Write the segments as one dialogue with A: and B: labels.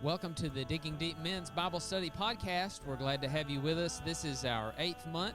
A: Welcome to the Digging Deep Men's Bible Study Podcast. We're glad to have you with us. This is our 8th month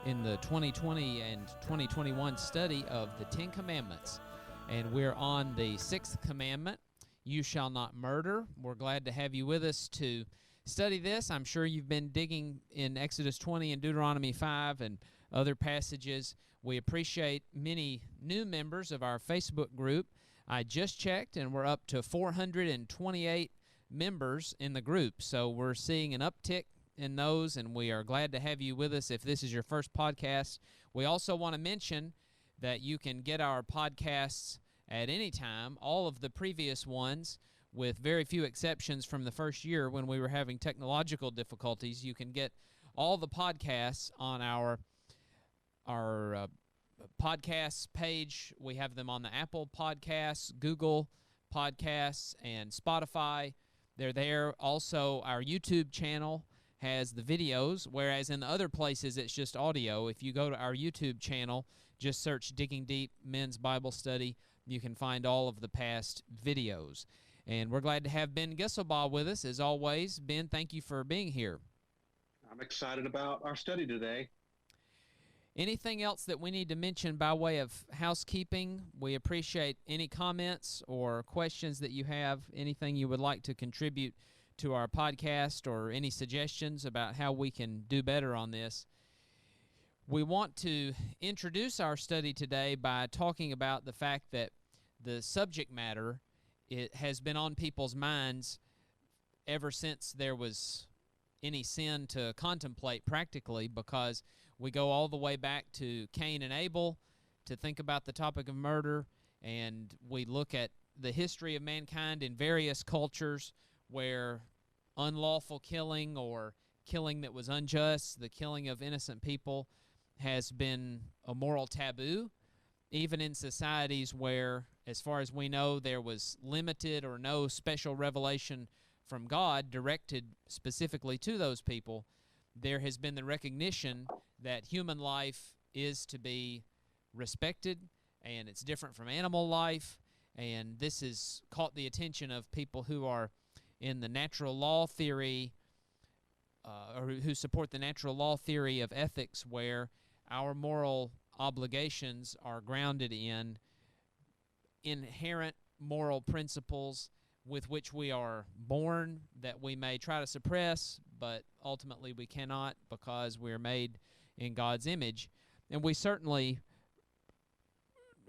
A: in the 2020 and 2021 study of the Ten Commandments. And we're on the 6th commandment, you shall not murder. We're glad to have you with us to study this. I'm sure you've been digging in Exodus 20 and Deuteronomy 5 and other passages. We appreciate many new members of our Facebook group. I just checked, and we're up to 428 members in the group, so we're seeing an uptick in those, and we are glad to have you with us if this is your first podcast. We also want to mention that you can get our podcasts at any time, all of the previous ones, with very few exceptions from the first year when we were having technological difficulties. You can get all the podcasts on our podcasts page. We have them on the Apple Podcasts, Google Podcasts, and Spotify. They're there. Also, our YouTube channel has the videos, whereas in the other places it's just audio. If you go to our YouTube channel, just search Digging Deep Men's Bible Study. You can find all of the past videos. And we're glad to have Ben Gisselbaugh with us, as always. Ben, thank you for being here.
B: I'm excited about our study today.
A: Anything else that we need to mention by way of housekeeping? We appreciate any comments or questions that you have, anything you would like to contribute to our podcast, or any suggestions about how we can do better on this. We want to introduce our study today by talking about the fact that the subject matter, it has been on people's minds ever since there was any sin to contemplate practically, because we go all the way back to Cain and Abel to think about the topic of murder, and we look at the history of mankind in various cultures where unlawful killing or killing that was unjust, the killing of innocent people, has been a moral taboo, even in societies where, as far as we know, there was limited or no special revelation from God directed specifically to those people. There has been the recognition that human life is to be respected, and it's different from animal life, and this has caught the attention of people who are in the natural law theory, or who support the natural law theory of ethics, where our moral obligations are grounded in inherent moral principles with which we are born, that we may try to suppress, but ultimately we cannot, because we are made in God's image. And we certainly,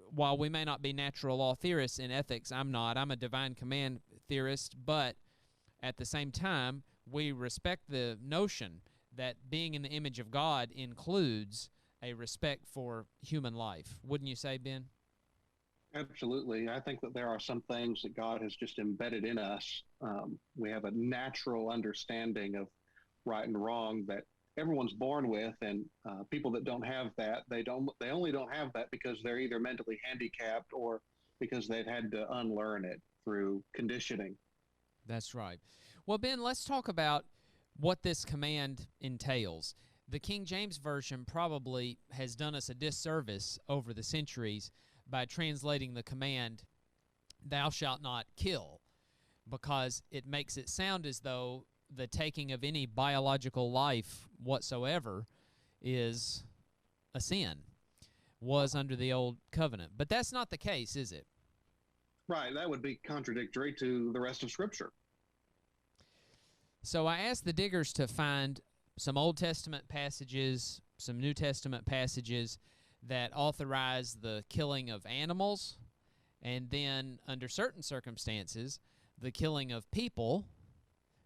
A: while we may not be natural law theorists in ethics, I'm a divine command theorist, but at the same time, we respect the notion that being in the image of God includes a respect for human life. Wouldn't you say, Ben?
B: Absolutely. I think that there are some things that God has just embedded in us. We have a natural understanding of right and wrong that everyone's born with, and people that don't have that, they only don't have that because they're either mentally handicapped or because they've had to unlearn it through conditioning.
A: That's right. Well, Ben, let's talk about what this command entails. The King James Version probably has done us a disservice over the centuries by translating the command, thou shalt not kill, because it makes it sound as though the taking of any biological life whatsoever is a sin, was under the old covenant. But that's not the case, is it?
B: Right. That would be contradictory to the rest of Scripture.
A: So I asked the diggers to find some Old Testament passages, some New Testament passages that authorize the killing of animals, and then, under certain circumstances, the killing of people,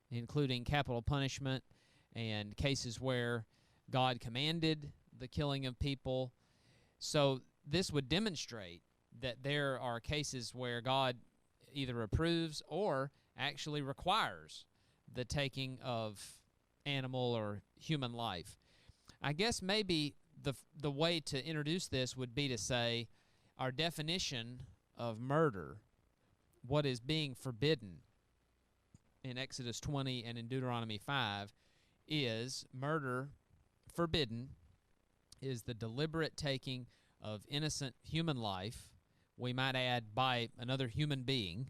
A: including capital punishment and cases where God commanded the killing of people. So this would demonstrate that there are cases where God either approves or actually requires the taking of animal or human life. I guess maybe the way to introduce this would be to say our definition of murder, what is being forbidden in Exodus 20 and in Deuteronomy 5, is murder forbidden is the deliberate taking of innocent human life, we might add by another human being,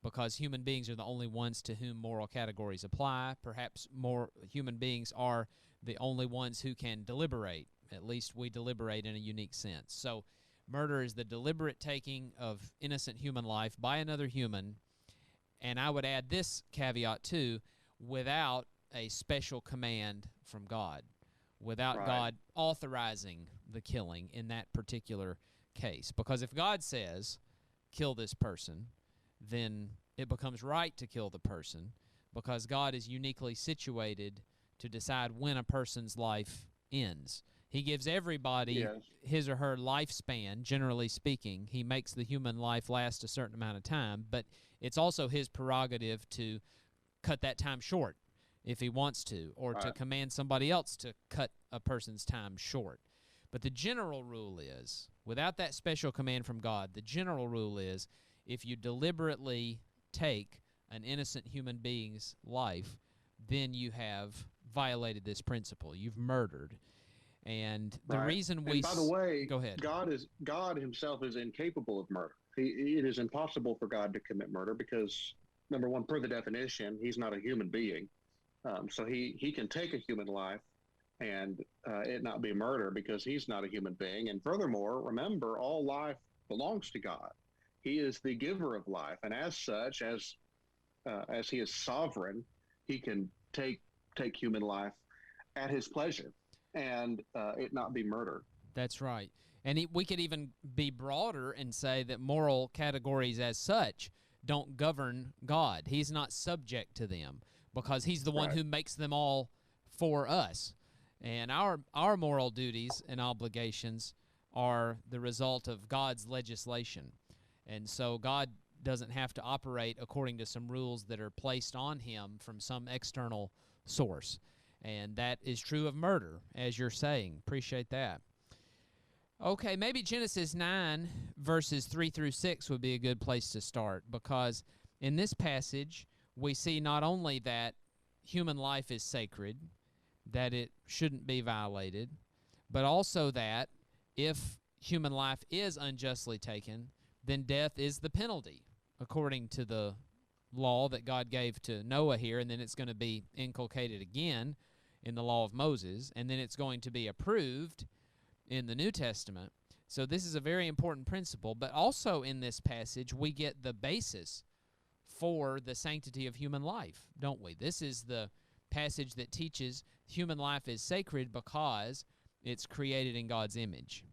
A: because human beings are the only ones to whom moral categories apply. Perhaps more human beings are the only ones who can deliberate. At least we deliberate in a unique sense. So murder is the deliberate taking of innocent human life by another human, and I would add this caveat too, without a special command from God, without
B: Right.
A: God authorizing the killing in that particular case. Because if God says, kill this person, then it becomes right to kill the person, because God is uniquely situated to decide when a person's life ends. He gives everybody
B: Yes.
A: his or her lifespan, generally speaking. He makes the human life last a certain amount of time, but it's also his prerogative to cut that time short if he wants to, or to command somebody else to cut a person's time short. But the general rule is, without that special command from God, the general rule is, if you deliberately take an innocent human being's life, then you have violated this principle. You've murdered. And the reason we...
B: And by the way,
A: go ahead.
B: God himself is incapable of murder. It is impossible for God to commit murder because, number one, per the definition, he's not a human being. So he can take a human life and it not be murder because he's not a human being. And furthermore, remember, all life belongs to God. He is the giver of life. And as such, as he is sovereign, he can take human life at his pleasure and it not be murder.
A: That's right. And we could even be broader and say that moral categories as such don't govern God. He's not subject to them because he's the one who makes them all for us. And our moral duties and obligations are the result of God's legislation. And so God doesn't have to operate according to some rules that are placed on him from some external source. And that is true of murder, as you're saying. Appreciate that. Okay, maybe Genesis 9, verses 3 through 6 would be a good place to start, because in this passage, we see not only that human life is sacred, that it shouldn't be violated, but also that if human life is unjustly taken, then death is the penalty, according to the law that God gave to Noah here, and then it's going to be inculcated again in the law of Moses, and then it's going to be approved in the New Testament. So this is a very important principle, but also in this passage we get the basis for the sanctity of human life, don't we? This is the passage that teaches human life is sacred because it's created in God's image.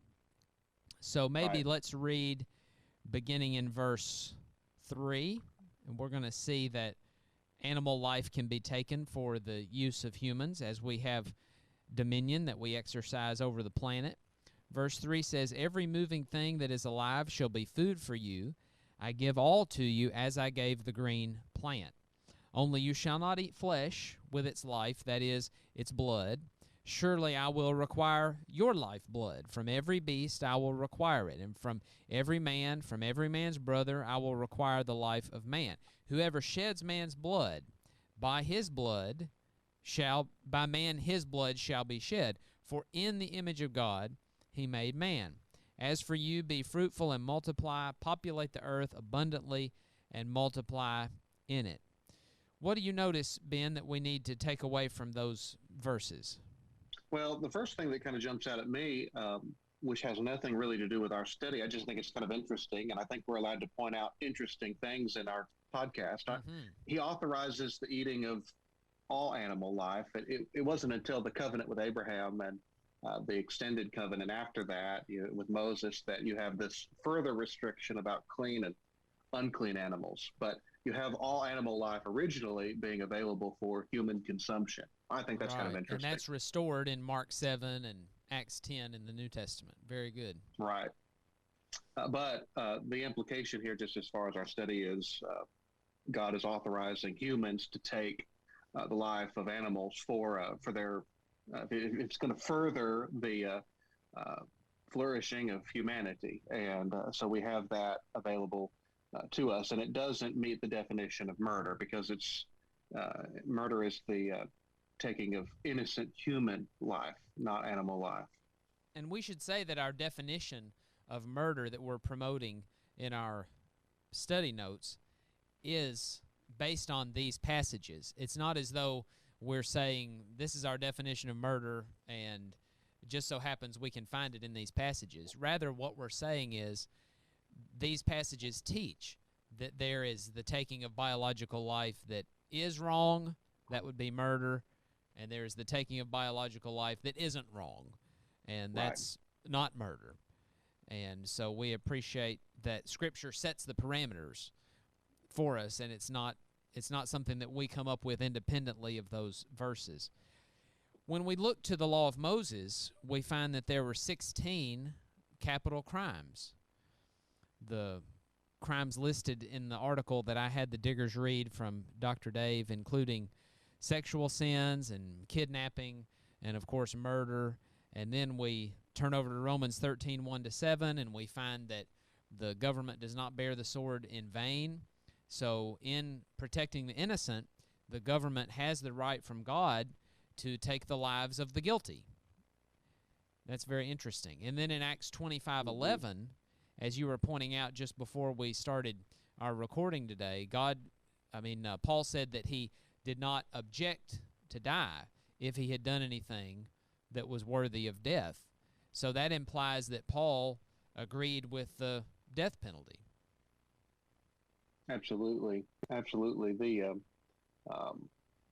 A: So maybe let's read beginning in verse 3, and we're going to see that animal life can be taken for the use of humans as we have dominion that we exercise over the planet. Verse 3 says, "Every moving thing that is alive shall be food for you. I give all to you as I gave the green plant. Only you shall not eat flesh with its life, that is, its blood. Surely I will require your lifeblood. From every beast I will require it, and from every man's brother, I will require the life of man. Whoever sheds man's blood, by man his blood shall be shed. For in the image of God he made man. As for you, be fruitful and multiply, populate the earth abundantly, and multiply in it." What do you notice, Ben, that we need to take away from those verses?
B: Well, the first thing that kind of jumps out at me, which has nothing really to do with our study, I just think it's kind of interesting, and I think we're allowed to point out interesting things in our podcast. He authorizes the eating of all animal life. It wasn't until the covenant with Abraham and the extended covenant after that, with Moses, that you have this further restriction about clean and unclean animals. But you have all animal life originally being available for human consumption. I think that's kind of interesting.
A: And that's restored in Mark 7 and Acts 10 in the New Testament. Very good.
B: Right. But the implication here, just as far as our study, is God is authorizing humans to take the life of animals for their, it's going to further the flourishing of humanity. And so we have that available to us. And it doesn't meet the definition of murder, because murder is the taking of innocent human life, not animal life.
A: And we should say that our definition of murder that we're promoting in our study notes is based on these passages. It's not as though we're saying this is our definition of murder and it just so happens we can find it in these passages. Rather, what we're saying is these passages teach that there is the taking of biological life that is wrong, that would be murder, and there's the taking of biological life that isn't wrong, and that's not murder. And so we appreciate that Scripture sets the parameters for us, and it's not something that we come up with independently of those verses. When we look to the law of Moses, we find that there were 16 capital crimes. The crimes listed in the article that I had the diggers read from Dr. Dave, including sexual sins and kidnapping and, of course, murder. And then we turn over to Romans 13, 1-7, and we find that the government does not bear the sword in vain. So in protecting the innocent, the government has the right from God to take the lives of the guilty. That's very interesting. And then in Acts 25:11, as you were pointing out just before we started our recording today, Paul said that he did not object to die if he had done anything that was worthy of death. So that implies that Paul agreed with the death penalty.
B: Absolutely.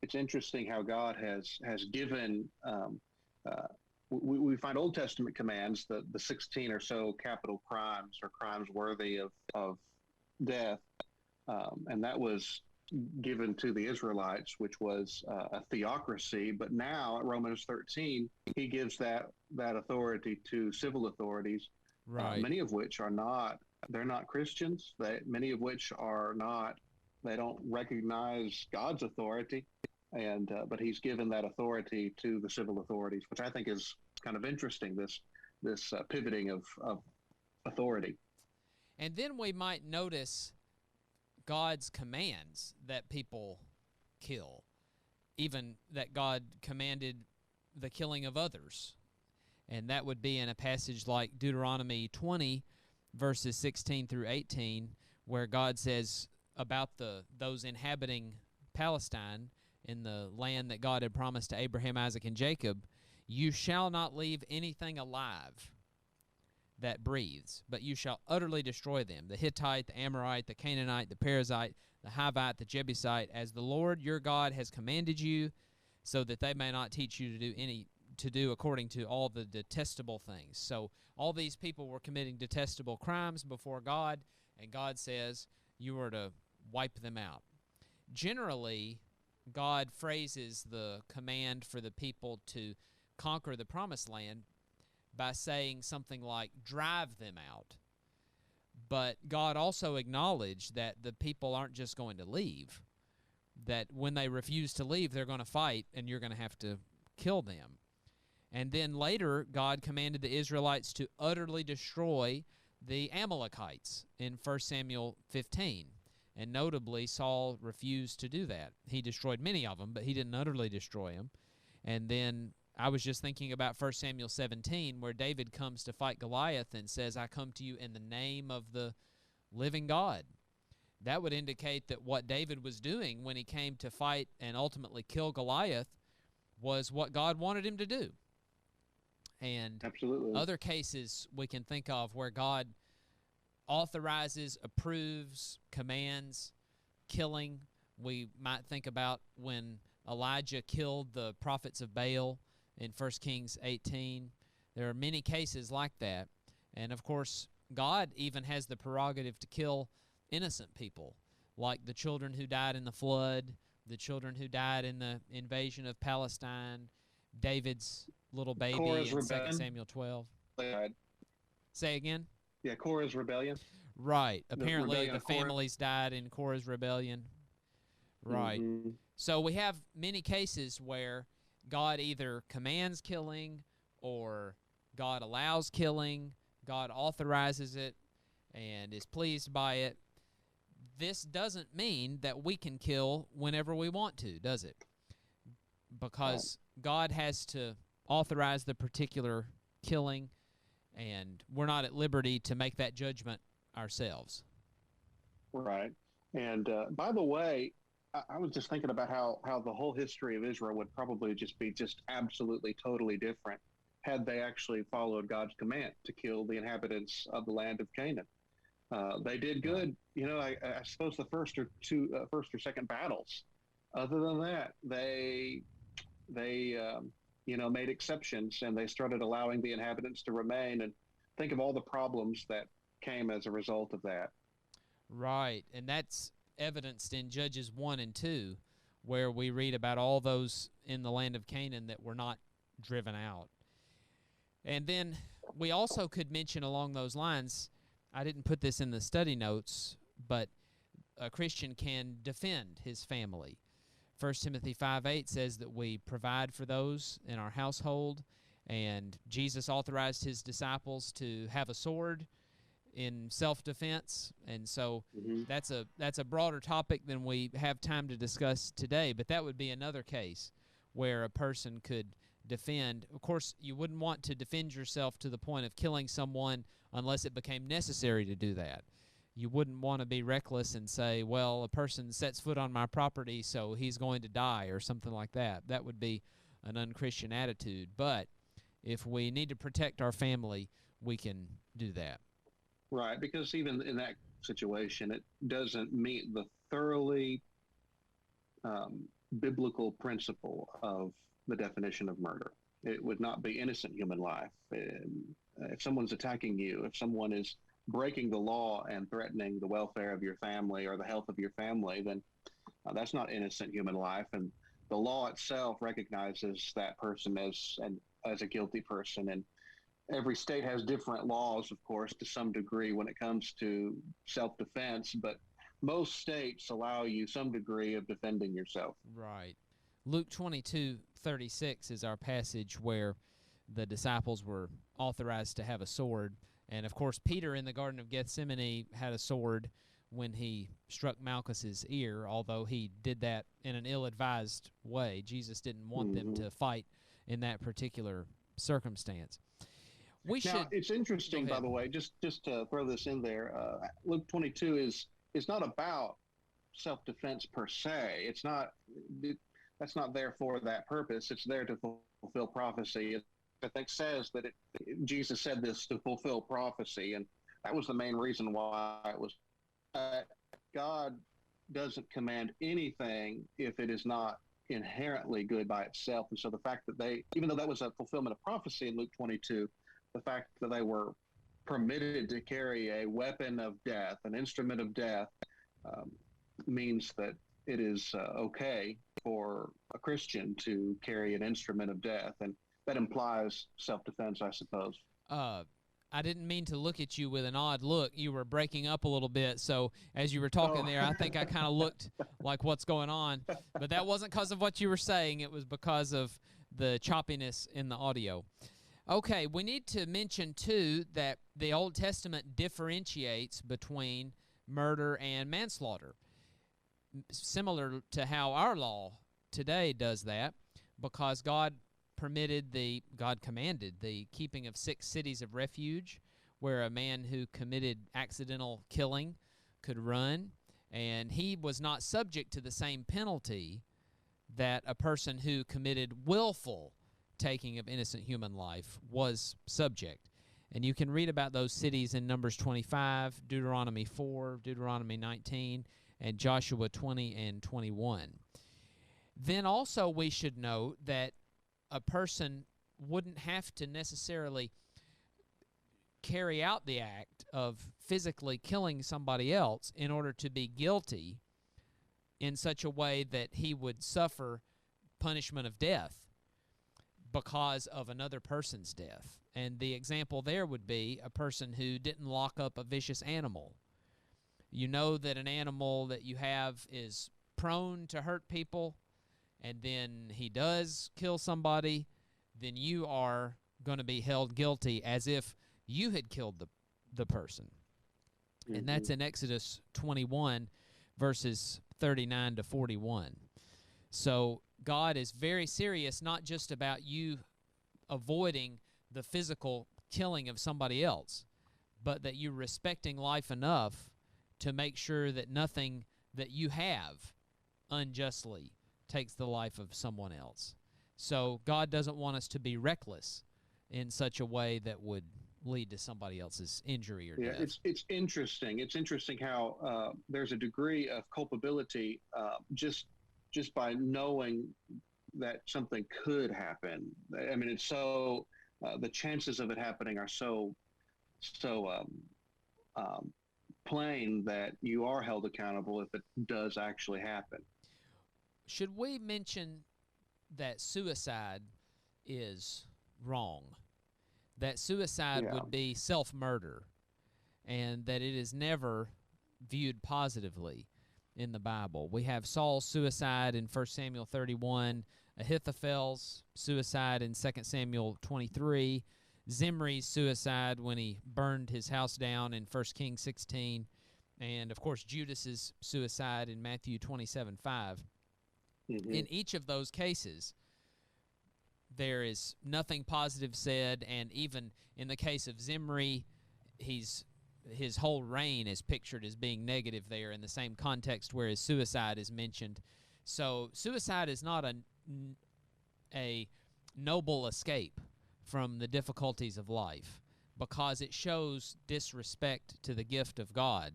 B: It's interesting how God has given. We find Old Testament commands, the 16 or so capital crimes or crimes worthy of death, and that was given to the Israelites, which was a theocracy. But now at Romans 13, he gives that authority to civil authorities,
A: right?
B: Many of which are not. They're not Christians. Many of which are not. They don't recognize God's authority, and but he's given that authority to the civil authorities, which I think is kind of interesting. This pivoting of authority.
A: And then we might notice God's commands that people kill, even that God commanded the killing of others. And that would be in a passage like Deuteronomy 20, verses 16 through 18, where God says about those inhabiting Palestine in the land that God had promised to Abraham, Isaac, and Jacob, you shall not leave anything alive that breathes, but you shall utterly destroy them, the Hittite, the Amorite, the Canaanite, the Perizzite, the Hivite, the Jebusite, as the Lord your God has commanded you, so that they may not teach you to do according to all the detestable things. So all these people were committing detestable crimes before God, and God says you are to wipe them out. Generally, God phrases the command for the people to conquer the promised land by saying something like, drive them out. But God also acknowledged that the people aren't just going to leave, that when they refuse to leave, they're going to fight, and you're going to have to kill them. And then later, God commanded the Israelites to utterly destroy the Amalekites in 1 Samuel 15. And notably, Saul refused to do that. He destroyed many of them, but he didn't utterly destroy them. And then I was just thinking about 1 Samuel 17, where David comes to fight Goliath and says, I come to you in the name of the living God. That would indicate that what David was doing when he came to fight and ultimately kill Goliath was what God wanted him to do. And
B: absolutely,
A: other cases we can think of where God authorizes, approves, commands killing. We might think about when Elijah killed the prophets of Baal in 1 Kings 18. There are many cases like that. And, of course, God even has the prerogative to kill innocent people, like the children who died in the flood, the children who died in the invasion of Palestine, David's little baby
B: Korah's
A: in
B: rebellion.
A: 2 Samuel 12. Say again?
B: Yeah, Korah's rebellion.
A: Right. Apparently the
B: Korah.
A: families died in Korah's rebellion. Right.
B: Mm-hmm.
A: So we have many cases where God either commands killing or God allows killing, God authorizes it and is pleased by it. This doesn't mean that we can kill whenever we want to, does it? Because God has to authorize the particular killing, and we're not at liberty to make that judgment ourselves.
B: Right. And by the way, I was just thinking about how the whole history of Israel would probably just be just absolutely totally different had they actually followed God's command to kill the inhabitants of the land of Canaan. They did
A: Right.
B: good, I suppose the first or second battles. Other than that, they made exceptions, and they started allowing the inhabitants to remain. And think of all the problems that came as a result of that.
A: Right, and that's evidenced in Judges 1 and 2, where we read about all those in the land of Canaan that were not driven out. And then we also could mention along those lines, I didn't put this in the study notes, but a Christian can defend his family. 1 Timothy 5:8 says that we provide for those in our household, and Jesus authorized his disciples to have a sword in self-defense, and so
B: Mm-hmm.
A: that's a broader topic than we have time to discuss today, but that would be another case where a person could defend. Of course, you wouldn't want to defend yourself to the point of killing someone unless it became necessary to do that. You wouldn't want to be reckless and say, well, a person sets foot on my property, so he's going to die or something like that. That would be an unchristian attitude. But if we need to protect our family, we can do that.
B: Right, because even in that situation, it doesn't meet the thoroughly biblical principle of the definition of murder. It would not be innocent human life. If someone's attacking you, if someone is breaking the law and threatening the welfare of your family or the health of your family, then that's not innocent human life. And the law itself recognizes that person as a guilty person. And every state has different laws, of course, to some degree when it comes to self-defense, but most states allow you some degree of defending yourself.
A: Right. Luke 22:36 is our passage where the disciples were authorized to have a sword. And, of course, Peter in the Garden of Gethsemane had a sword when he struck Malchus's ear, although he did that in an ill-advised way. Jesus didn't want them to fight in that particular circumstance.
B: Now, it's interesting, by the way, just to throw this in there, Luke 22 is not about self-defense per se. That's not there for that purpose. It's there to fulfill prophecy. I think says that Jesus said this to fulfill prophecy, and that was the main reason why it was. God doesn't command anything if it is not inherently good by itself. And so the fact that even though that was a fulfillment of prophecy in Luke 22, the fact that they were permitted to carry a weapon of death, an instrument of death, means that it is okay for a Christian to carry an instrument of death. And that implies self-defense, I suppose.
A: I didn't mean to look at you with an odd look. You were breaking up a little bit, so as you were talking there, I think I kind of looked like what's going on. But that wasn't because of what you were saying. It was because of the choppiness in the audio. Okay, we need to mention, too, that the Old Testament differentiates between murder and manslaughter, similar to how our law today does that, because God commanded the keeping of 6 cities of refuge where a man who committed accidental killing could run, and he was not subject to the same penalty that a person who committed willful taking of innocent human life was subject. And you can read about those cities in Numbers 25, Deuteronomy 4, Deuteronomy 19, and Joshua 20 and 21. Then also we should note that a person wouldn't have to necessarily carry out the act of physically killing somebody else in order to be guilty in such a way that he would suffer punishment of death because of another person's death. And the example there would be a person who didn't lock up a vicious animal. You know that an animal that you have is prone to hurt people, and then he does kill somebody, then you are going to be held guilty as if you had killed the person. Mm-hmm. And that's in Exodus 21, verses 39 to 41. So God is very serious, not just about you avoiding the physical killing of somebody else, but that you're respecting life enough to make sure that nothing that you have unjustly takes the life of someone else. So God doesn't want us to be reckless in such a way that would lead to somebody else's injury or death.
B: It's interesting. It's interesting how there's a degree of culpability just by knowing that something could happen. I mean, it's so the chances of it happening are so plain that you are held accountable if it does actually happen.
A: Should we mention that suicide is wrong? That suicide would be self-murder, and that it is never viewed positively in the Bible. We have Saul's suicide in 1 Samuel 31, Ahithophel's suicide in 2 Samuel 23, Zimri's suicide when he burned his house down in 1 Kings 16, and, of course, Judas's suicide in Matthew 27:5.
B: Mm-hmm.
A: In each of those cases, there is nothing positive said, and even in the case of Zimri, his whole reign is pictured as being negative there in the same context where his suicide is mentioned. So suicide is not a noble escape from the difficulties of life, because it shows disrespect to the gift of God,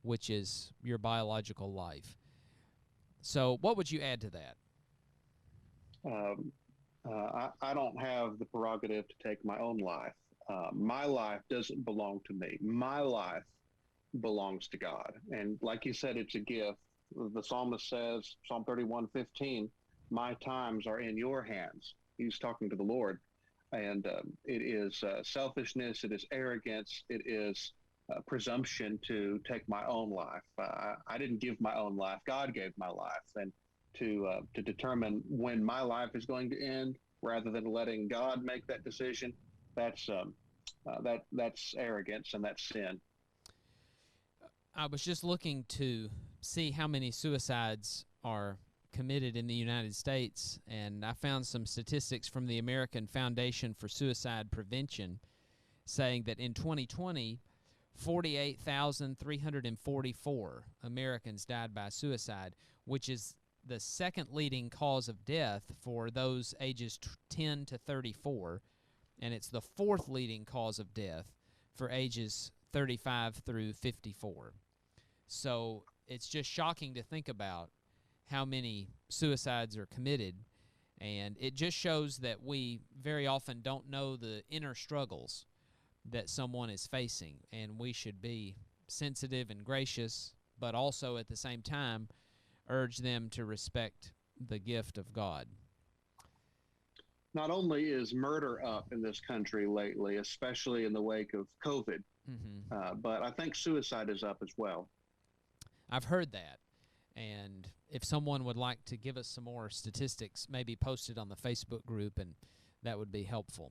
A: which is your biological life. So what would you add to that?
B: I don't have the prerogative to take my own life. My life doesn't belong to me. My life belongs to God. And like you said, it's a gift. The psalmist says, Psalm 31:15, my times are in your hands. He's talking to the Lord. And it is selfishness, it is arrogance, it is presumption to take my own life. I didn't give my own life. God gave my life. And to determine when my life is going to end, rather than letting God make that decision, that's arrogance and that's sin.
A: I was just looking to see how many suicides are committed in the United States, and I found some statistics from the American Foundation for Suicide Prevention saying that in 2020, 48,344 Americans died by suicide, which is the second leading cause of death for those ages 10 to 34, and it's the fourth leading cause of death for ages 35 through 54. So it's just shocking to think about how many suicides are committed, and it just shows that we very often don't know the inner struggles that someone is facing, and we should be sensitive and gracious, but also at the same time urge them to respect the gift of God.
B: Not only is murder up in this country lately, especially in the wake of COVID, but I think suicide is up as well.
A: I've heard that. And if someone would like to give us some more statistics, maybe post it on the Facebook group, and that would be helpful.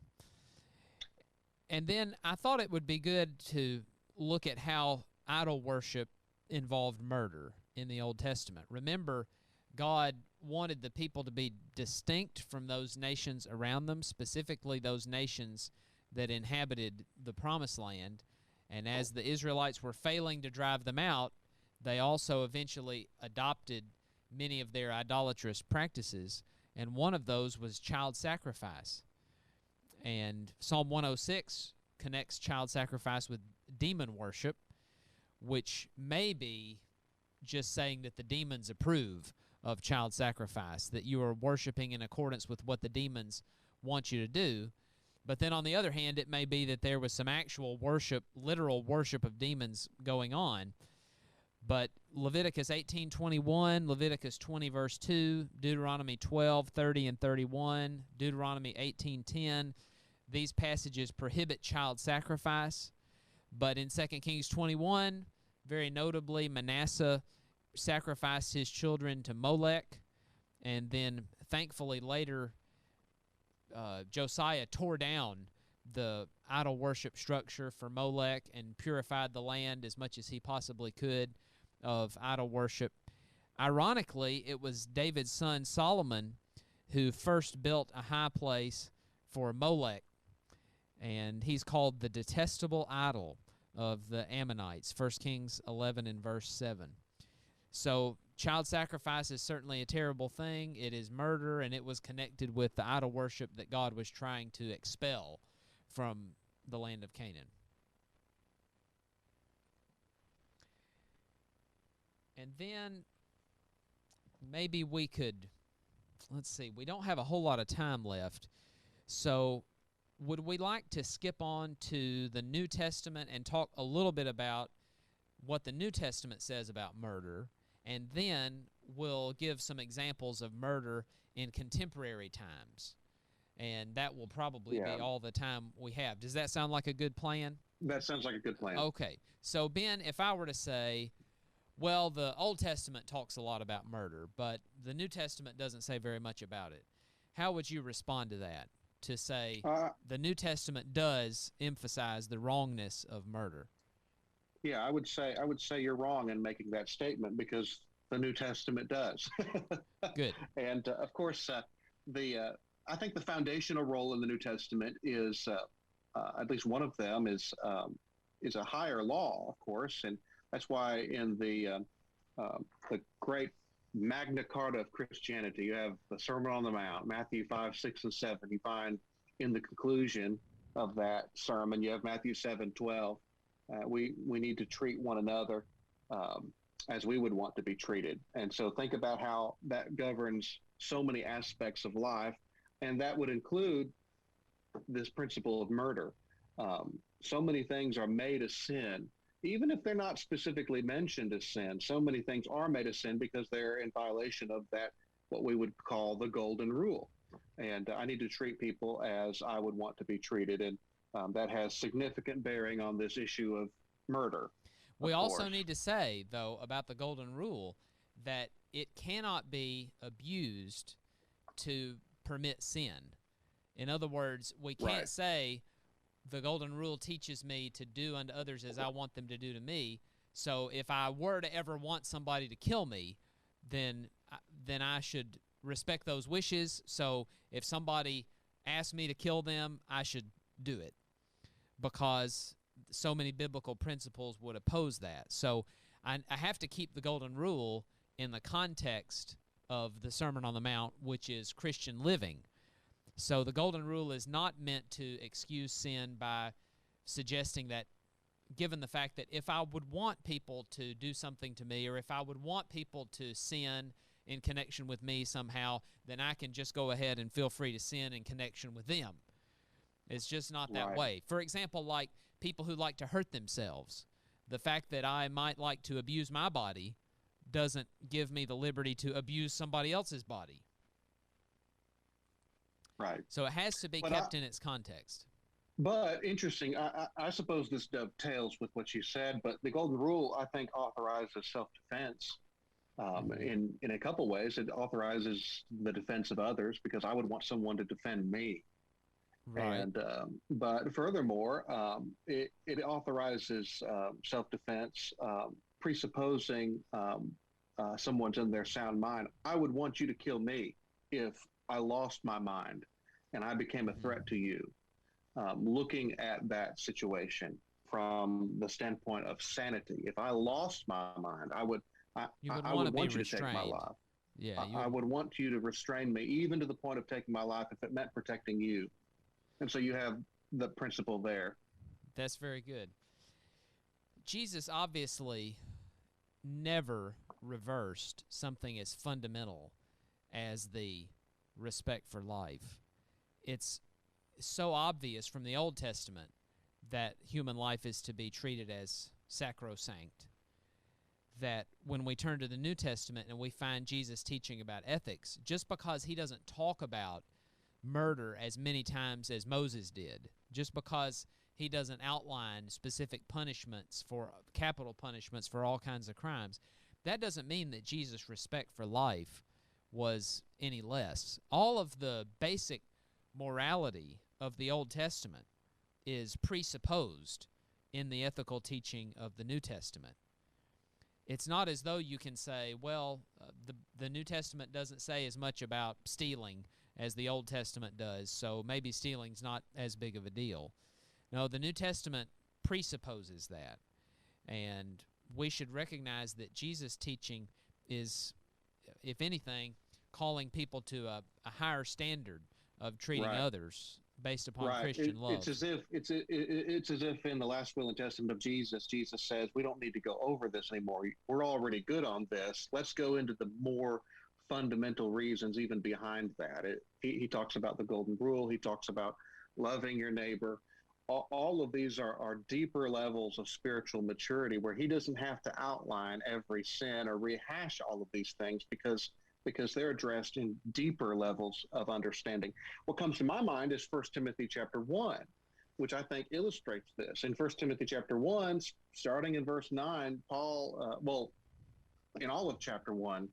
A: And then I thought it would be good to look at how idol worship involved murder in the Old Testament. Remember, God wanted the people to be distinct from those nations around them, specifically those nations that inhabited the Promised Land. And as the Israelites were failing to drive them out, they also eventually adopted many of their idolatrous practices, and one of those was child sacrifice. And Psalm 106 connects child sacrifice with demon worship, which may be just saying that the demons approve of child sacrifice, that you are worshiping in accordance with what the demons want you to do. But then on the other hand, it may be that there was some actual worship, literal worship of demons going on. But Leviticus 18:21, Leviticus 20 verse 2, Deuteronomy 12:30 and 31, Deuteronomy 18:10, these passages prohibit child sacrifice. But in 2 Kings 21, very notably, Manasseh sacrificed his children to Molech, and then thankfully later Josiah tore down the idol worship structure for Molech and purified the land as much as he possibly could of idol worship. Ironically, it was David's son Solomon who first built a high place for Molech, and he's called the detestable idol of the Ammonites, 1 Kings 11 and verse 7. So child sacrifice is certainly a terrible thing. It is murder, and it was connected with the idol worship that God was trying to expel from the land of Canaan. And then maybe we could, let's see, we don't have a whole lot of time left. So would we like to skip on to the New Testament and talk a little bit about what the New Testament says about murder, and then we'll give some examples of murder in contemporary times? And that will probably be all the time we have. Does that sound like a good plan?
B: That sounds like a good plan.
A: Okay. So, Ben, if I were to say, well, the Old Testament talks a lot about murder, but the New Testament doesn't say very much about it, how would you respond to that? To say the New Testament does emphasize the wrongness of murder?
B: Yeah, I would say you're wrong in making that statement, because the New Testament does.
A: Good.
B: And of course, I think the foundational role in the New Testament is, at least one of them is a higher law, of course, and that's why in the great Magna Carta of Christianity, you have the Sermon on the Mount, Matthew 5, 6, and 7. You find in the conclusion of that sermon, you have Matthew 7, 12. We need to treat one another as we would want to be treated. And so think about how that governs so many aspects of life, and that would include this principle of murder. So many things are made a sin, even if they're not specifically mentioned as sin. So many things are made a sin because they're in violation of that, what we would call the golden rule. And I need to treat people as I would want to be treated. And that has significant bearing on this issue of murder.
A: We also need to say, though, about the golden rule, that it cannot be abused to permit sin. In other words, we can't say the golden rule teaches me to do unto others as I want them to do to me. So if I were to ever want somebody to kill me, then I should respect those wishes. So if somebody asks me to kill them, I should do it, because so many biblical principles would oppose that. So I have to keep the golden rule in the context of the Sermon on the Mount, which is Christian living. So the golden rule is not meant to excuse sin by suggesting that, given the fact that if I would want people to do something to me, or if I would want people to sin in connection with me somehow, then I can just go ahead and feel free to sin in connection with them. It's just not that way. For example, like people who like to hurt themselves. The fact that I might like to abuse my body doesn't give me the liberty to abuse somebody else's body.
B: Right.
A: So it has to be kept in its context.
B: But interesting, I suppose this dovetails with what you said, but the golden rule, I think, authorizes self-defense in a couple ways. It authorizes the defense of others, because I would want someone to defend me. Right. And but furthermore, it authorizes self-defense, presupposing someone's in their sound mind. I would want you to kill me if I lost my mind and I became a threat to you. Looking at that situation from the standpoint of sanity, if I lost my mind, I would want you to take my life.
A: Yeah,
B: I would want you to restrain me, even to the point of taking my life if it meant protecting you. And so you have the principle there.
A: That's very good. Jesus obviously never reversed something as fundamental as the respect for life. It's so obvious from the Old Testament that human life is to be treated as sacrosanct, that when we turn to the New Testament and we find Jesus teaching about ethics, just because he doesn't talk about murder as many times as Moses did, just because he doesn't outline specific punishments, for capital punishments for all kinds of crimes, that doesn't mean that Jesus' respect for life was any less. All of the basic morality of the Old Testament is presupposed in the ethical teaching of the New Testament. It's not as though you can say, well, the New Testament doesn't say as much about stealing as the Old Testament does, so maybe stealing's not as big of a deal. No, the New Testament presupposes that, and we should recognize that Jesus' teaching is, if anything, calling people to a higher standard of treating
B: Right.
A: others based upon
B: Right.
A: Christian love.
B: It's as if in the last will and testament of Jesus, Jesus says, we don't need to go over this anymore. We're already good on this. Let's go into the more fundamental reasons even behind that. He talks about the golden rule. He talks about loving your neighbor. All of these are deeper levels of spiritual maturity where he doesn't have to outline every sin or rehash all of these things because they're addressed in deeper levels of understanding. What comes to my mind is 1 Timothy chapter 1, which I think illustrates this. In 1 Timothy chapter 1, starting in verse 9, Paul, in all of chapter 1,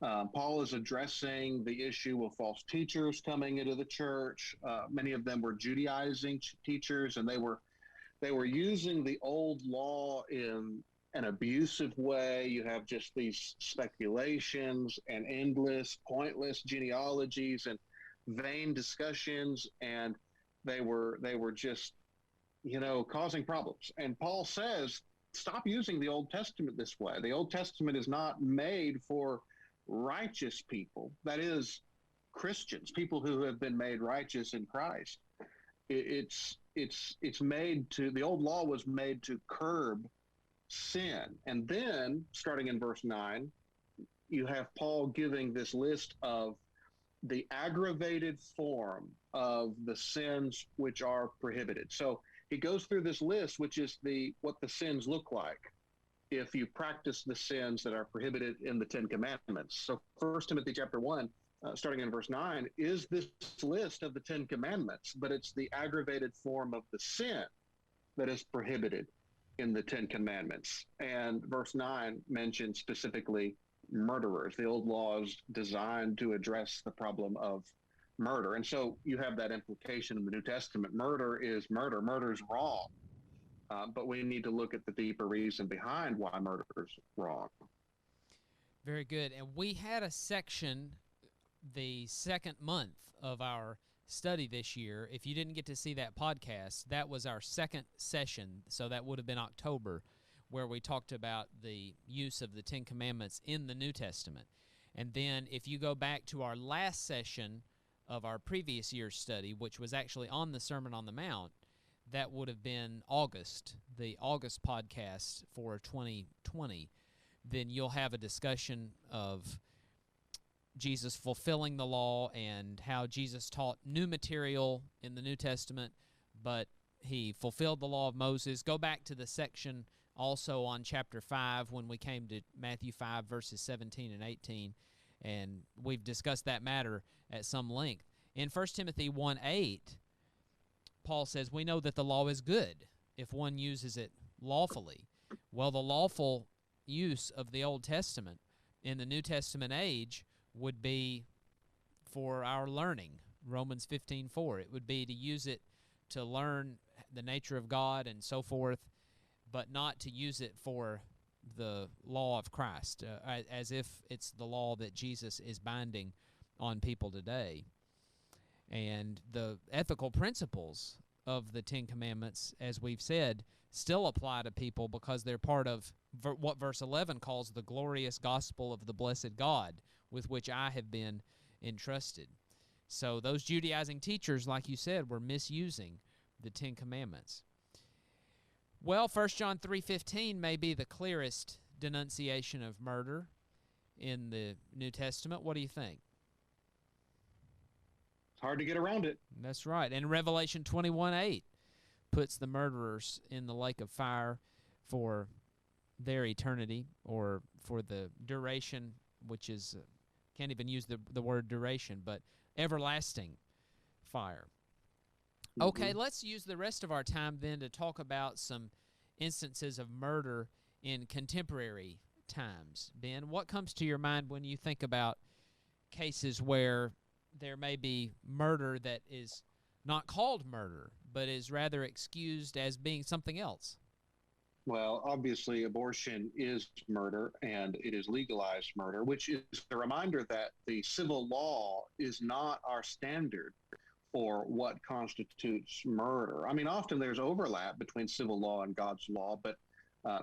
B: Paul is addressing the issue of false teachers coming into the church. Many of them were Judaizing teachers, and they were using the old law in an abusive way. You have just these speculations and endless, pointless genealogies and vain discussions, and they were just, causing problems. And Paul says, stop using the Old Testament this way. The Old Testament is not made for righteous people, that is, Christians, people who have been made righteous in Christ. It's made to, the old law was made to curb sin. And then, starting in verse 9, you have Paul giving this list of the aggravated form of the sins which are prohibited. So he goes through this list, which is what the sins look like if you practice the sins that are prohibited in the Ten Commandments. So 1 Timothy chapter 1, starting in verse 9, is this list of the Ten Commandments, but it's the aggravated form of the sin that is prohibited in the Ten Commandments. And verse 9 mentions specifically murderers. The old law is designed to address the problem of murder. And so you have that implication in the New Testament. Murder is murder. Murder is wrong. But we need to look at the deeper reason behind why murder is wrong.
A: Very good. And we had a section the second month of our study this year. If you didn't get to see that podcast, that was our second session, so that would have been October, where we talked about the use of the Ten Commandments in the New Testament. And then if you go back to our last session of our previous year's study, which was actually on the Sermon on the Mount, that would have been August, the August podcast for 2020. Then you'll have a discussion of Jesus fulfilling the law and how Jesus taught new material in the New Testament, but he fulfilled the law of Moses. Go back to the section also on chapter 5 when we came to Matthew 5, verses 17 and 18, and we've discussed that matter at some length. In 1 Timothy 1:8, Paul says, we know that the law is good if one uses it lawfully. Well, the lawful use of the Old Testament in the New Testament age would be for our learning, Romans 15:4. It would be to use it to learn the nature of God and so forth, but not to use it for the law of Christ, as if it's the law that Jesus is binding on people today. And the ethical principles of the Ten Commandments, as we've said, still apply to people because they're part of what verse 11 calls the glorious gospel of the blessed God, with which I have been entrusted. So those Judaizing teachers, like you said, were misusing the Ten Commandments. Well, 1 John 3:15 may be the clearest denunciation of murder in the New Testament. What do you think?
B: Hard to get around it.
A: That's right. And Revelation 21:8 puts the murderers in the lake of fire for their eternity, or for the duration, which is, can't even use the word duration, but everlasting fire. Okay, let's use the rest of our time then to talk about some instances of murder in contemporary times. Ben, what comes to your mind when you think about cases where there may be murder that is not called murder, but is rather excused as being something else?
B: Well, obviously, abortion is murder, and it is legalized murder, which is a reminder that the civil law is not our standard for what constitutes murder. I mean, often there's overlap between civil law and God's law, but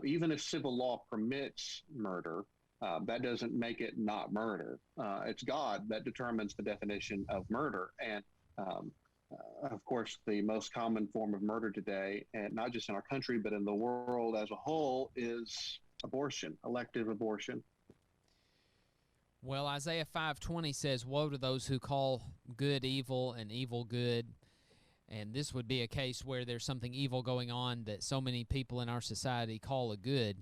B: even if civil law permits murder, that doesn't make it not murder. It's God that determines the definition of murder. And um, of course, the most common form of murder today, and not just in our country, but in the world as a whole, is abortion, elective abortion.
A: Well, Isaiah 5:20 says, "Woe to those who call good evil and evil good." And this would be a case where there's something evil going on that so many people in our society call a good.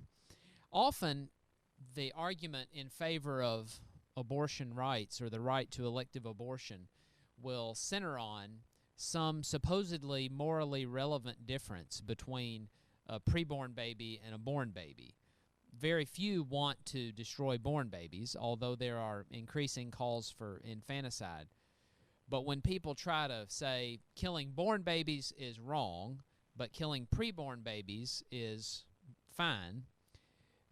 A: Often, the argument in favor of abortion rights or the right to elective abortion will center on some supposedly morally relevant difference between a preborn baby and a born baby. Very few want to destroy born babies, although there are increasing calls for infanticide. But when people try to say killing born babies is wrong, but killing preborn babies is fine,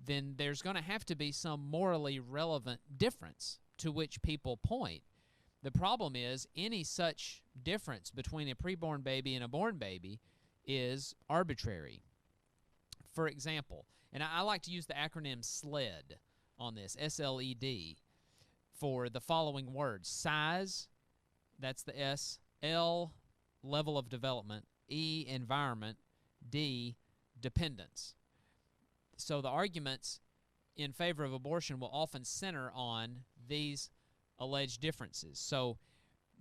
A: then there's going to have to be some morally relevant difference to which people point. The problem is any such difference between a preborn baby and a born baby is arbitrary. For example, and I like to use the acronym SLED on this, SLED, for the following words: size, that's the S, L, level of development, E, environment, D, dependence. So the arguments in favor of abortion will often center on these alleged differences. So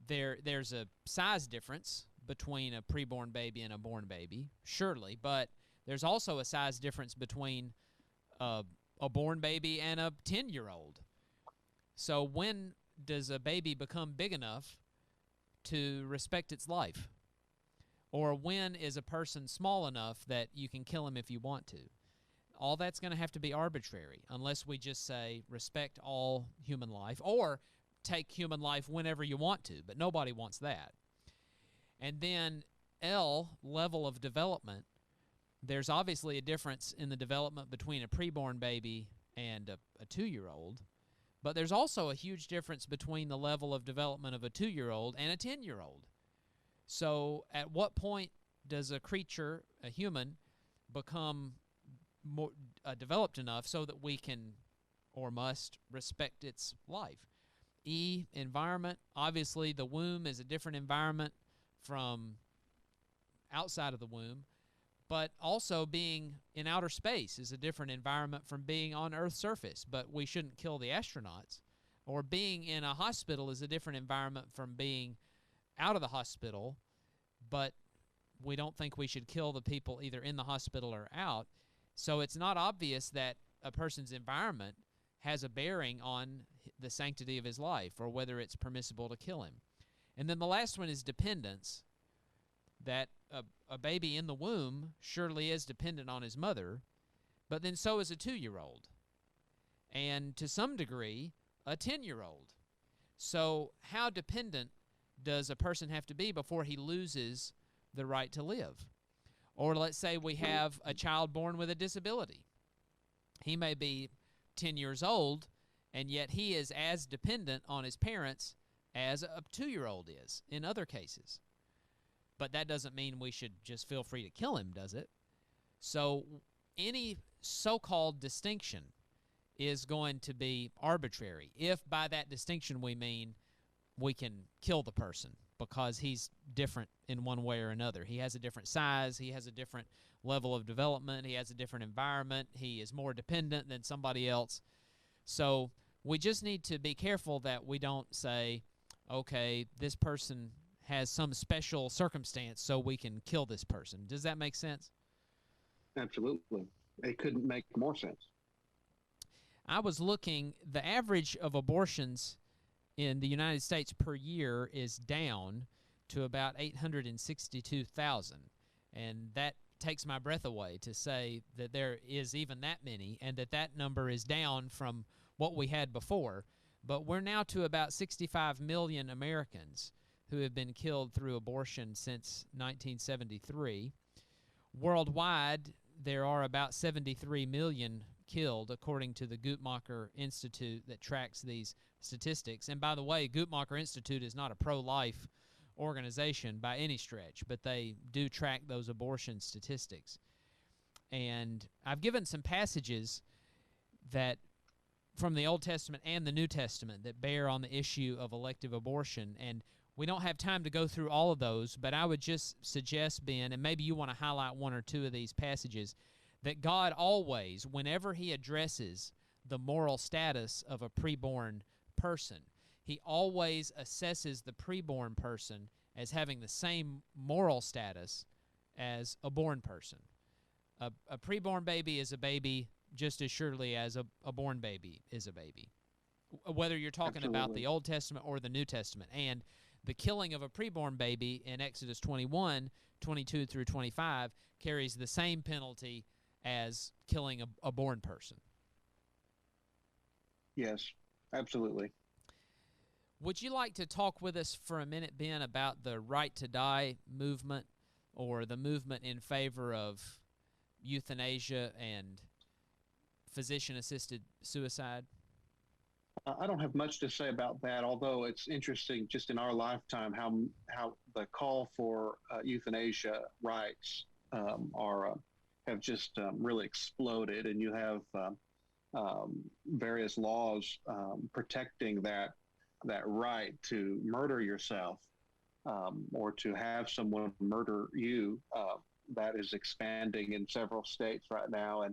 A: there's a size difference between a preborn baby and a born baby, surely, but there's also a size difference between a born baby and a 10-year-old. So when does a baby become big enough to respect its life? Or when is a person small enough that you can kill him if you want to? All that's going to have to be arbitrary unless we just say respect all human life, or take human life whenever you want to, but nobody wants that. And then L, level of development, there's obviously a difference in the development between a preborn baby and a 2-year-old, but there's also a huge difference between the level of development of a 2-year-old and a 10-year-old. So at what point does a creature, a human, become more developed enough so that we can or must respect its life? E, environment. Obviously, the womb is a different environment from outside of the womb, but also being in outer space is a different environment from being on Earth's surface, but we shouldn't kill the astronauts. Or being in a hospital is a different environment from being out of the hospital, but we don't think we should kill the people either in the hospital or out. So it's not obvious that a person's environment has a bearing on the sanctity of his life or whether it's permissible to kill him. And then the last one is dependence, that a baby in the womb surely is dependent on his mother, but then so is a 2-year-old, and to some degree, a 10-year-old. So how dependent does a person have to be before he loses the right to live? Or let's say we have a child born with a disability. He may be 10 years old, and yet he is as dependent on his parents as a 2-year-old is in other cases. But that doesn't mean we should just feel free to kill him, does it? So any so-called distinction is going to be arbitrary, if by that distinction we mean we can kill the person because he's different in one way or another. He has a different size, he has a different level of development, he has a different environment, he is more dependent than somebody else. So we just need to be careful that we don't say, okay, this person has some special circumstance so we can kill this person. Does that make sense?
B: Absolutely. It couldn't make more sense.
A: I was looking, the average of abortions in the United States per year is down to about 862,000. And that takes my breath away to say that there is even that many, and that number is down from what we had before. But we're now to about 65 million Americans who have been killed through abortion since 1973. Worldwide, there are about 73 million killed, according to the Guttmacher Institute that tracks these statistics. And by the way, Guttmacher Institute is not a pro-life organization by any stretch, but they do track those abortion statistics. And I've given some passages that from the Old Testament and the New Testament that bear on the issue of elective abortion. And we don't have time to go through all of those, but I would just suggest, Ben, and maybe you want to highlight one or two of these passages, that God always, whenever he addresses the moral status of a preborn person, he always assesses the preborn person as having the same moral status as a born person. A preborn baby is a baby just as surely as a born baby is a baby, whether you're talking about the Old Testament or the New Testament. And the killing of a preborn baby in Exodus 21, 22 through 25 carries the same penalty as killing a born person.
B: Yes, absolutely.
A: Would you like to talk with us for a minute, Ben, about the Right to Die movement, or the movement in favor of euthanasia and physician-assisted suicide?
B: I don't have much to say about that, although it's interesting just in our lifetime how the call for euthanasia rights have just really exploded, and you have various laws protecting that right to murder yourself or to have someone murder you. That is expanding in several states right now,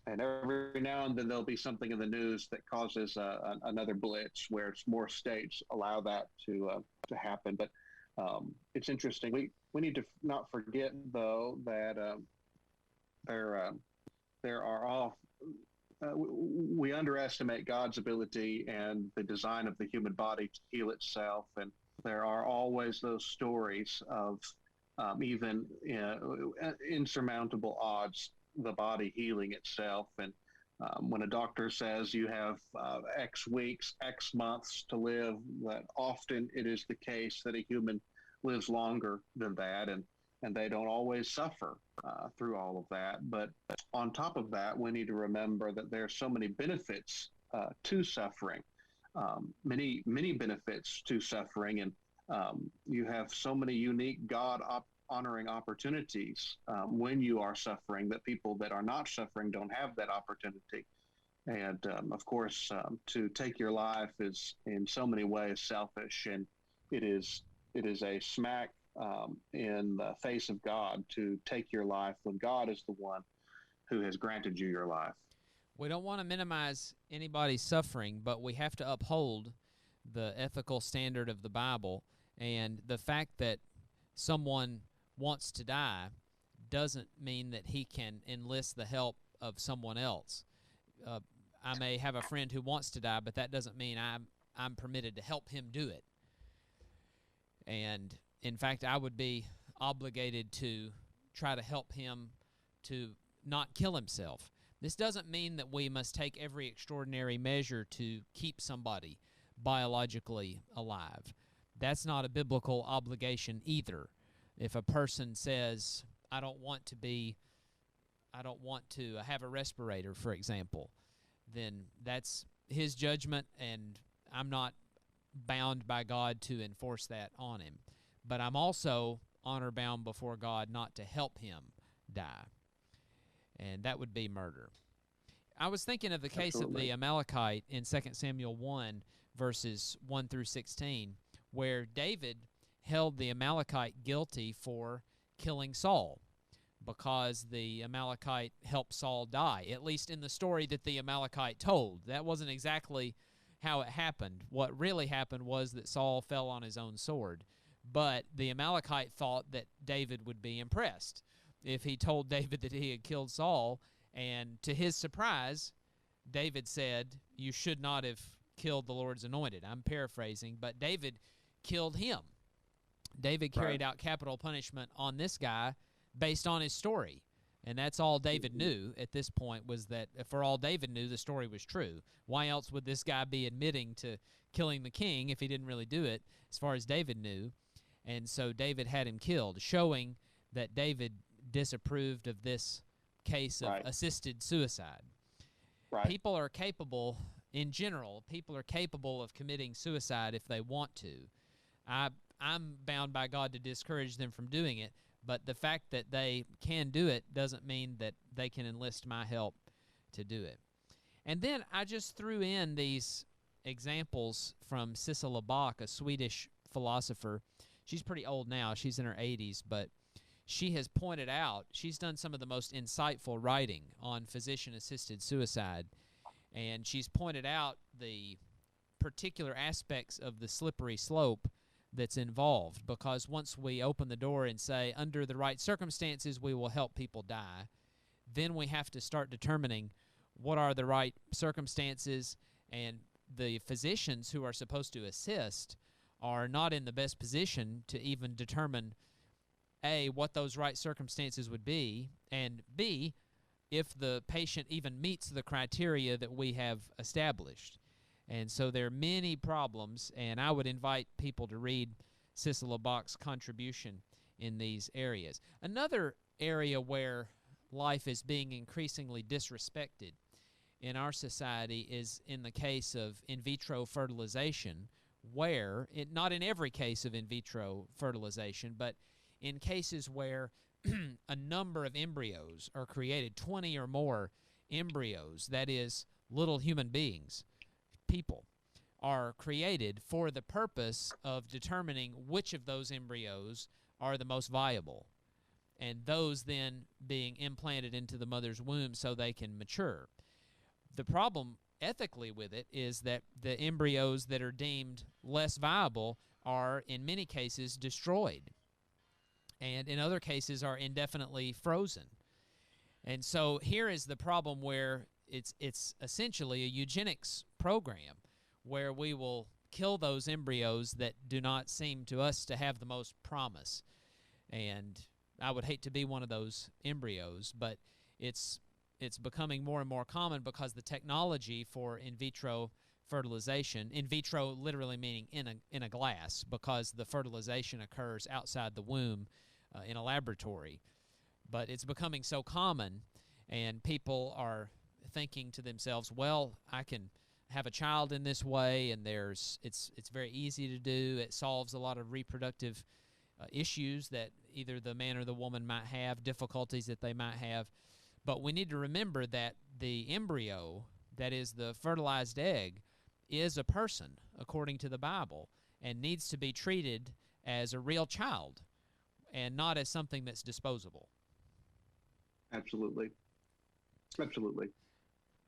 B: and every now and then there'll be something in the news that causes another blitz where more states allow that to happen. But it's interesting. We need to not forget, though, that there are all. We underestimate God's ability and the design of the human body to heal itself, and there are always those stories of even insurmountable odds, the body healing itself. And when a doctor says you have X weeks, X months to live, that often it is the case that a human lives longer than that, and they don't always suffer through all of that. But on top of that, we need to remember that there are so many benefits to suffering, many benefits to suffering, and you have so many unique God-honoring opportunities when you are suffering that people that are not suffering don't have that opportunity. And of course, to take your life is in so many ways selfish, and it is a smack in the face of God to take your life when God is the one who has granted you your life.
A: We don't want to minimize anybody's suffering, but we have to uphold the ethical standard of the Bible. And the fact that someone wants to die doesn't mean that he can enlist the help of someone else. I may have a friend who wants to die, but that doesn't mean I'm permitted to help him do it. And in fact, I would be obligated to try to help him to not kill himself. This doesn't mean that we must take every extraordinary measure to keep somebody biologically alive. That's not a biblical obligation either. If a person says, I don't want to have a respirator, for example, then that's his judgment, and I'm not bound by God to enforce that on him. But I'm also honor-bound before God not to help him die. And that would be murder. I was thinking of the case of the Amalekite in 2 Samuel 1, verses 1 through 16, where David held the Amalekite guilty for killing Saul because the Amalekite helped Saul die, at least in the story that the Amalekite told. That wasn't exactly how it happened. What really happened was that Saul fell on his own sword. But the Amalekite thought that David would be impressed if he told David that he had killed Saul. And to his surprise, David said, you should not have killed the Lord's anointed. I'm paraphrasing, but David killed him. David carried out capital punishment on this guy based on his story. And that's all David knew at this point, was that for all David knew, the story was true. Why else would this guy be admitting to killing the king if he didn't really do it, as far as David knew? And so David had him killed, showing that David disapproved of this case of assisted suicide. People are capable, in general, people are capable of committing suicide if they want to. I'm bound by God to discourage them from doing it, but the fact that they can do it doesn't mean that they can enlist my help to do it. And then I just threw in these examples from Sissela Bach, a Swedish philosopher. She's pretty old now. She's in her 80s, but she has pointed out, she's done some of the most insightful writing on physician-assisted suicide, and she's pointed out the particular aspects of the slippery slope that's involved, because once we open the door and say, under the right circumstances, we will help people die, then we have to start determining what are the right circumstances, and the physicians who are supposed to assist are not in the best position to even determine, A, what those right circumstances would be, and B, if the patient even meets the criteria that we have established. And so there are many problems, and I would invite people to read Sissela Bach's contribution in these areas. Another area where life is being increasingly disrespected in our society is in the case of in vitro fertilization, where, not in every case of in vitro fertilization, but in cases where a number of embryos are created, 20 or more embryos, that is, little human beings, people, are created for the purpose of determining which of those embryos are the most viable, and those then being implanted into the mother's womb so they can mature. The problem ethically with it is that the embryos that are deemed less viable are, in many cases, destroyed, and in other cases are indefinitely frozen. And so here is the problem, where it's essentially a eugenics program where we will kill those embryos that do not seem to us to have the most promise. And I would hate to be one of those embryos, but it's becoming more and more common because the technology for in vitro fertilization, in vitro literally meaning in a glass, because the fertilization occurs outside the womb in a laboratory. But it's becoming so common, and people are thinking to themselves, well, I can have a child in this way, and it's very easy to do. It solves a lot of reproductive issues that either the man or the woman might have, difficulties that they might have. But we need to remember that the embryo, that is the fertilized egg, is a person according to the Bible, and needs to be treated as a real child and not as something that's disposable.
B: Absolutely. Absolutely.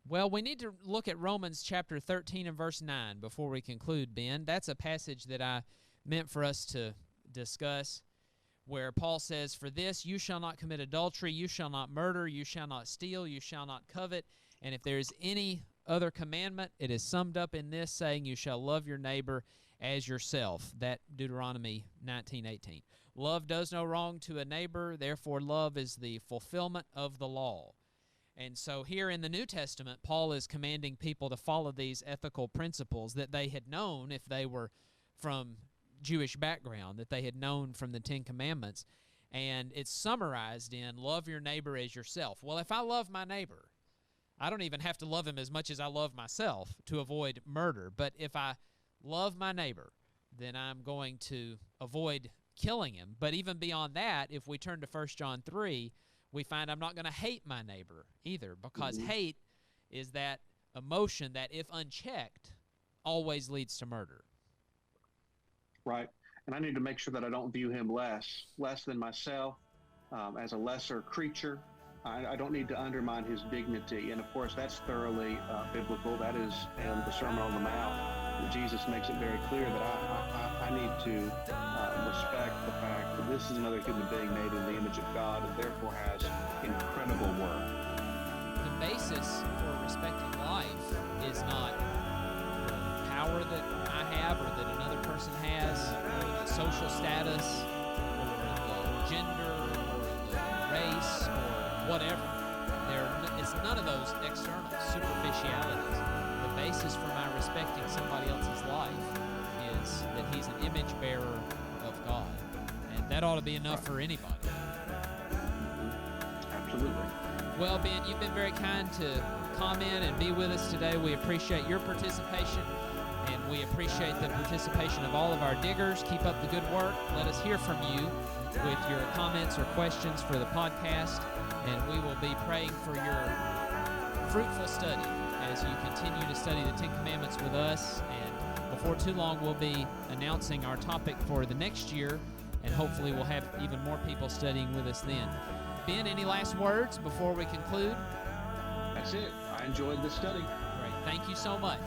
A: Well, we need to look at Romans chapter 13 and verse 9 before we conclude, Ben. That's a passage that I meant for us to discuss, where Paul says, "For this you shall not commit adultery, you shall not murder, you shall not steal, you shall not covet. And if there is any other commandment, it is summed up in this, saying, you shall love your neighbor as yourself." That Deuteronomy 19:18. Love does no wrong to a neighbor, therefore love is the fulfillment of the law. And so here in the New Testament, Paul is commanding people to follow these ethical principles that they had known if they were from Jewish background, that they had known from the Ten Commandments. And it's summarized in love your neighbor as yourself. Well, if I love my neighbor, I don't even have to love him as much as I love myself to avoid murder. But if I love my neighbor, then I'm going to avoid killing him. But even beyond that, if we turn to 1 John 3, we find I'm not going to hate my neighbor either, because hate is that emotion that, if unchecked, always leads to murder.
B: Right. And I need to make sure that I don't view him less than myself, as a lesser creature. I don't need to undermine his dignity. And of course, that's thoroughly biblical. That is in the Sermon on the Mount. Jesus makes it very clear that I need to respect the fact that this is another human being made in the image of God, and therefore has incredible worth.
A: The basis for respecting life is not the power that I have or that another person has, or the social status, or the gender, or the race, or whatever. It's none of those external superficialities. The basis for my respecting somebody else's life is that he's an image bearer of God. And that ought to be enough for anybody.
B: Absolutely.
A: Well, Ben, you've been very kind to comment and be with us today. We appreciate your participation, and we appreciate the participation of all of our diggers. Keep up the good work. Let us hear from you with your comments or questions for the podcast, and we will be praying for your fruitful study as you continue to study the Ten Commandments with us. And before too long, we'll be announcing our topic for the next year, and hopefully we'll have even more people studying with us then. Ben, any last words before we conclude?
B: That's it. I enjoyed this study.
A: Great. Thank you so much.